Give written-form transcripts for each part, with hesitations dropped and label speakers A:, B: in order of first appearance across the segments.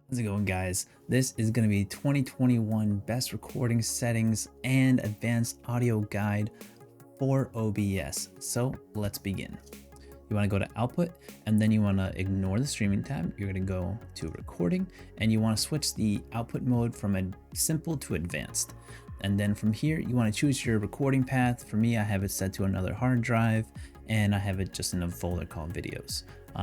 A: How's it going, guys? This is going to be 2021 best recording settings and advanced audio guide for OBS. So let's begin. You want to go to output and then you want to ignore the streaming tab. You're going to go to recording and you want to switch the output mode from a simple to advanced. And then from here, you want to choose your recording path. For me, I have it set to another hard drive and I have it just in a folder called videos.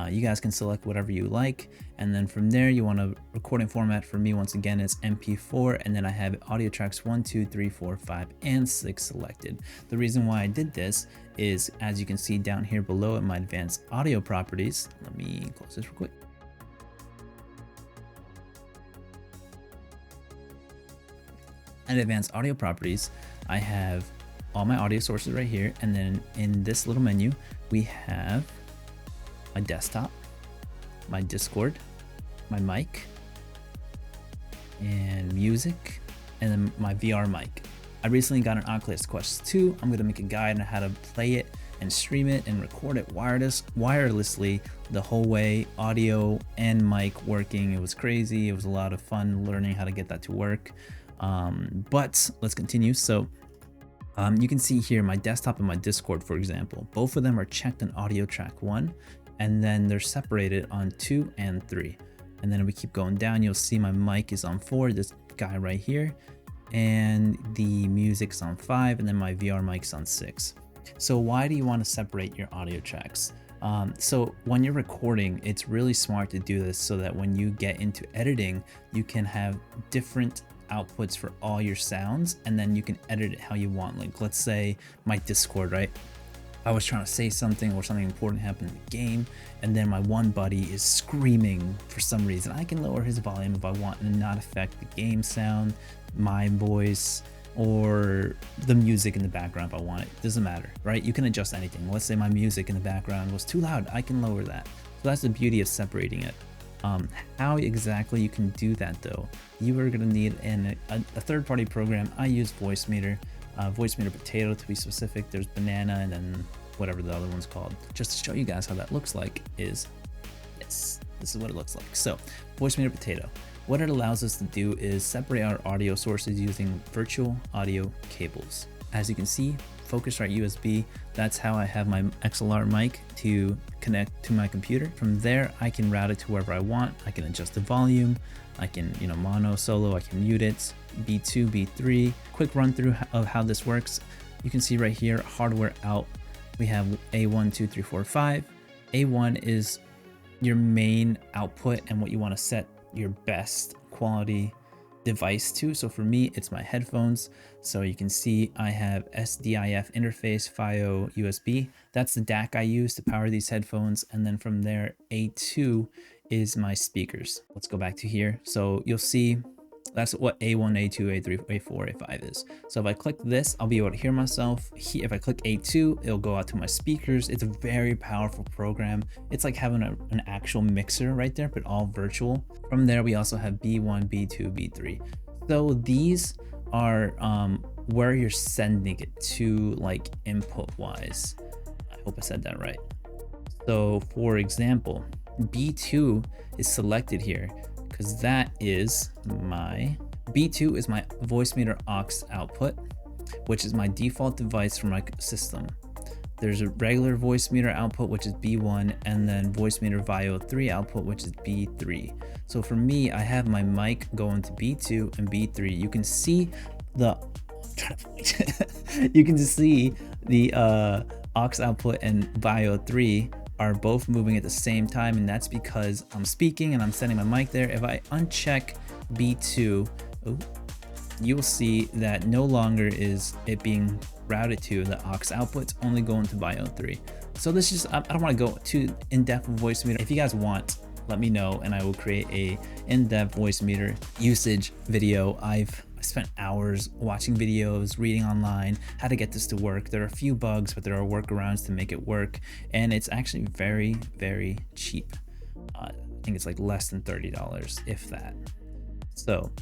A: You guys can select whatever you like. And then from there, you want a recording format. For me, once again, it's MP4. And then I have audio tracks 1, 2, 3, 4, 5, and 6 selected. The reason why I did this is, as you can see down here below in my advanced audio properties, let me close this real quick. At advanced audio properties, I have all my audio sources right here. And then in this little menu, we have my desktop, my Discord, my mic, and music, and then my VR mic. I recently got an Oculus Quest 2. I'm gonna make a guide on how to play it and stream it and record it wirelessly the whole way, audio and mic working. It was crazy. It was a lot of fun learning how to get that to work. But let's continue. So you can see here my desktop and my Discord, for example. Both of them are checked on audio track 1, and then they're separated on 2 and 3. And then we keep going down, you'll see my mic is on 4, this guy right here, and the music's on 5, and then my VR mic's on 6. So why do you want to separate your audio tracks? So when you're recording, it's really smart to do this so that when you get into editing, you can have different outputs for all your sounds, and then you can edit it how you want. Like, let's say my Discord, right? I was trying to say something or something important happened in the game, and then my one buddy is screaming for some reason. I can lower his volume if I want and not affect the game sound, my voice, or the music in the background if I want it. Doesn't matter, right? You can adjust anything. Let's say my music in the background was too loud. I can lower that. So that's the beauty of separating it. How exactly you can do that though? You are gonna need a third-party program. I use Voicemeter. Voicemeter Potato to be specific. There's Banana, and then whatever the other one's called. Just to show you guys how that looks like is this. This is what it looks like. So Voicemeter Potato, what it allows us to do is separate our audio sources using virtual audio cables. As you can see, Focusrite USB, that's how I have my XLR mic to connect to my computer. From there, I can route it to wherever I want. I can adjust the volume. I can, mono, solo, I can mute it, B2, B3. Quick run through of how this works. You can see right here, hardware out, we have A1, 2, 3, 4, 5. A1 is your main output and what you want to set your best quality device to. So for me, it's my headphones. So you can see I have SDIF interface, FiO, USB. That's the DAC I use to power these headphones. And then from there, A2 is my speakers. Let's go back to here. So you'll see that's what A1, A2, A3, A4, A5 is. So if I click this, I'll be able to hear myself. If I click A2, it'll go out to my speakers. It's a very powerful program. It's like having an actual mixer right there, but all virtual. From there, we also have B1, B2, B3. So these are where you're sending it to, like input wise. I hope I said that right. So for example, B2 is selected here because that is my B2 is my Voicemeter aux output, which is my default device for my system. There's a regular Voicemeter output, which is B1, and then Voicemeter VIO 3 output, which is B3. So for me, I have my mic going to B2 and B3. You can see the you can see the aux output and VIO 3 are both moving at the same time, and that's because I'm speaking and I'm sending my mic there. If I uncheck B2, you will see that no longer is it being routed to the aux outputs, only going to VIO 3. So this is, I don't want to go too in-depth with Voicemeter. If you guys want, let me know and I will create a in-depth Voicemeter usage video. I've spent hours watching videos, reading online, how to get this to work. There are a few bugs, but there are workarounds to make it work. And it's actually very, very cheap. I think it's like less than $30, if that.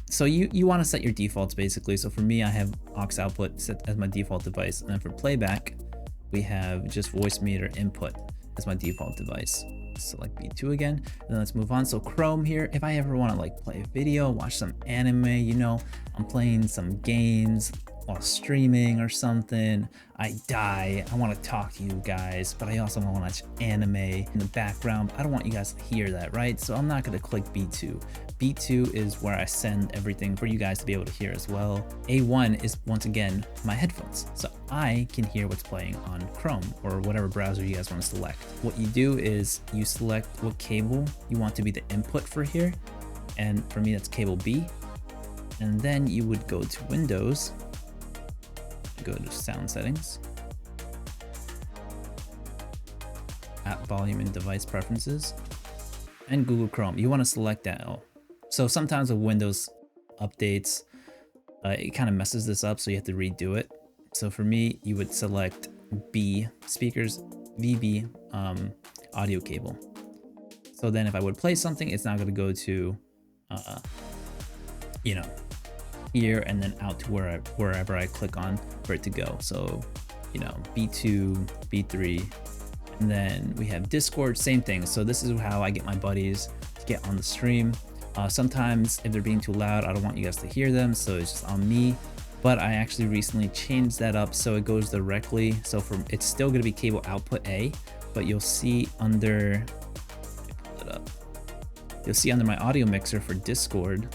A: So you want to set your defaults basically. So for me, I have aux output set as my default device. And then for playback, we have just Voicemeter input as my default device. select B2 again, and then let's move on. So Chrome here, if I ever want to like play a video, watch some anime, you know, I'm playing some games while streaming or something, I die, I want to talk to you guys, but I also want to watch anime in the background. I don't want you guys to hear that, right? So I'm not going to click B2. B2 is where I send everything for you guys to be able to hear as well. A1 is once again my headphones, so I can hear what's playing on Chrome or whatever browser you guys want to select. What you do is you select what cable you want to be the input for here, and for me that's cable B, and then you would go to Windows, go to sound settings, app volume and device preferences, and Google Chrome. You want to select that. So sometimes with Windows updates, it kind of messes this up, so you have to redo it. So for me, you would select B, speakers, VB, audio cable. So then if I would play something, it's not going to go to, you know, here and then out to wherever I click on for it to go. So, you know, B2, B3, and then we have Discord, same thing. So this is how I get my buddies to get on the stream. Sometimes if they're being too loud, I don't want you guys to hear them, so it's just on me. But I actually recently changed that up so it goes directly. So it's still going to be cable output A, but you'll see under, pull it up. You'll see under my audio mixer for Discord,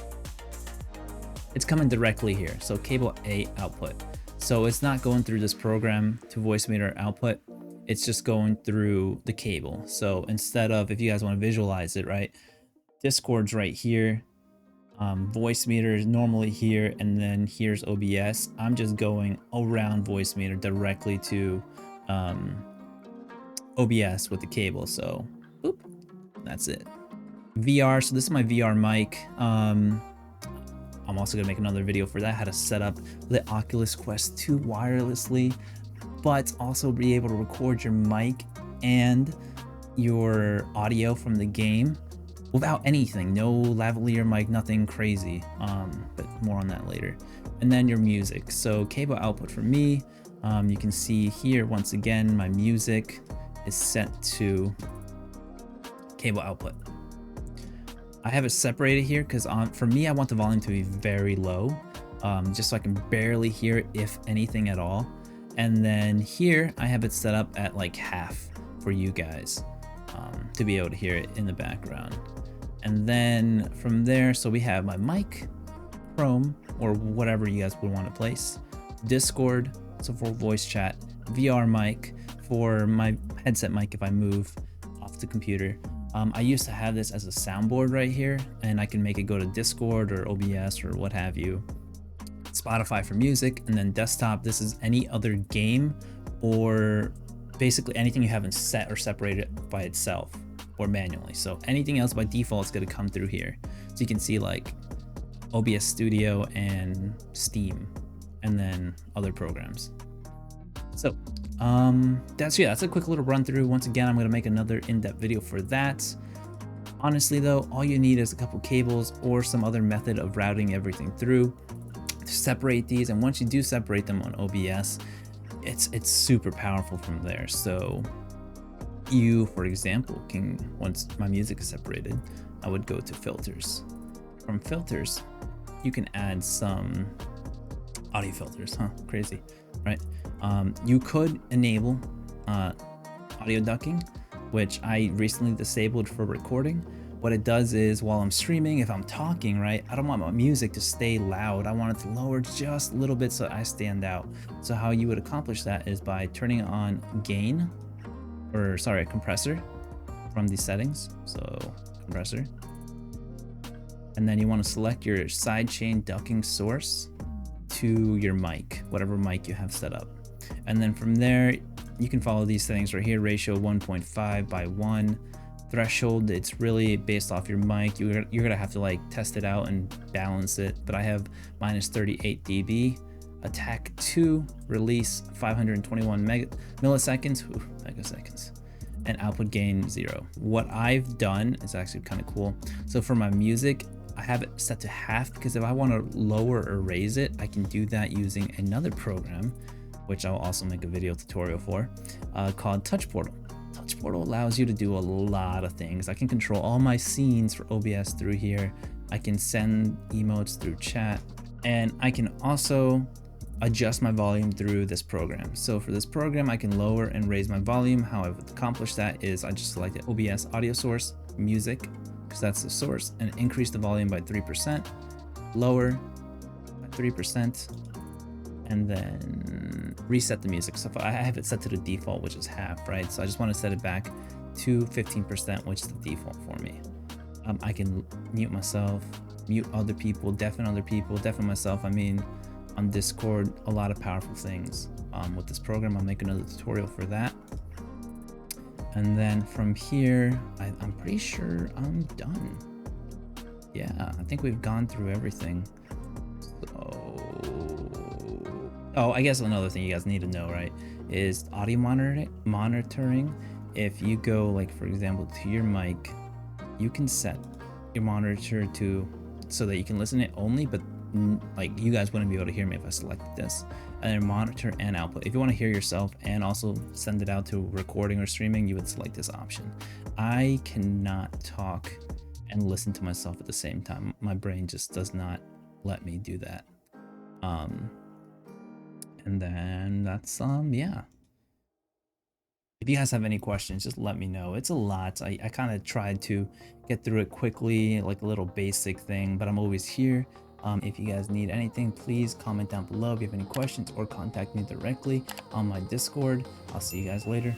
A: it's coming directly here. So cable A output. So it's not going through this program to Voicemeter output. It's just going through the cable. So instead of, if you guys want to visualize it, right? Discord's right here. Voicemeter is normally here, and then here's OBS. I'm just going around Voicemeter directly to OBS with the cable. So, boop, that's it. VR. So this is my VR mic. I'm also gonna make another video for that, how to set up the Oculus Quest 2 wirelessly, but also be able to record your mic and your audio from the game without anything, no lavalier mic, nothing crazy, but more on that later. And then your music. So cable output for me, you can see here, once again, my music is set to cable output. I have it separated here because for me, I want the volume to be very low, just so I can barely hear it, if anything at all. And then here I have it set up at like half for you guys to be able to hear it in the background. And then from there, so we have my mic, Chrome, or whatever you guys would want to place, Discord, so for voice chat, VR mic for my headset mic if I move off the computer. I used to have this as a soundboard right here, and I can make it go to Discord or OBS or what have you. Spotify for music, and then desktop, this is any other game or basically anything you haven't set or separated by itself or manually. So anything else by default is going to come through here. So you can see like OBS Studio and Steam, and then other programs. So that's a quick little run through. Once again, I'm going to make another in-depth video for that. Honestly though, all you need is a couple cables or some other method of routing everything through to separate these. And once you do separate them on OBS, it's super powerful from there. So you, for example, can, once my music is separated, I would go to filters. From filters, you can add some audio filters, crazy, right? You could enable audio ducking, which I recently disabled for recording. What it does is, while I'm streaming, if I'm talking, right, I don't want my music to stay loud. I want it to lower just a little bit so I stand out. So how you would accomplish that is by turning on gain, or sorry, a compressor from these settings. So compressor. And then you want to select your sidechain ducking source to your mic, whatever mic you have set up. And then from there, you can follow these settings right here. Ratio 1.5 by 1. Threshold, it's really based off your mic. You're gonna have to like test it out and balance it. But I have -38 dB. Attack 2, release 521 milliseconds, megaseconds, and output gain 0. What I've done is actually kind of cool. So for my music, I have it set to half because if I want to lower or raise it, I can do that using another program, which I'll also make a video tutorial for, called TouchPortal. TouchPortal allows you to do a lot of things. I can control all my scenes for OBS through here. I can send emotes through chat, and I can also adjust my volume through this program. So for this program, I can lower and raise my volume. How I've accomplished that is I just selected OBS audio source, music, because that's the source, and increase the volume by 3%, lower by 3%, and then reset the music. So if I have it set to the default, which is half, right? So I just want to set it back to 15%, which is the default for me. I can mute myself, mute other people, deafen myself. I mean, on Discord, a lot of powerful things with this program. I'll make another tutorial for that. And then from here, I'm pretty sure I'm done. Yeah, I think we've gone through everything. So, oh, I guess another thing you guys need to know, right, is audio monitoring. If you go, like, for example, to your mic, you can set your monitor to so that you can listen it only, but like you guys wouldn't be able to hear me if I selected this. And then monitor and output. If you want to hear yourself and also send it out to recording or streaming, you would select this option. I cannot talk and listen to myself at the same time. My brain just does not let me do that. And then that's yeah. If you guys have any questions, just let me know. It's a lot. I kind of tried to get through it quickly, like a little basic thing, but I'm always here. If you guys need anything, please comment down below if you have any questions, or contact me directly on my Discord. I'll see you guys later.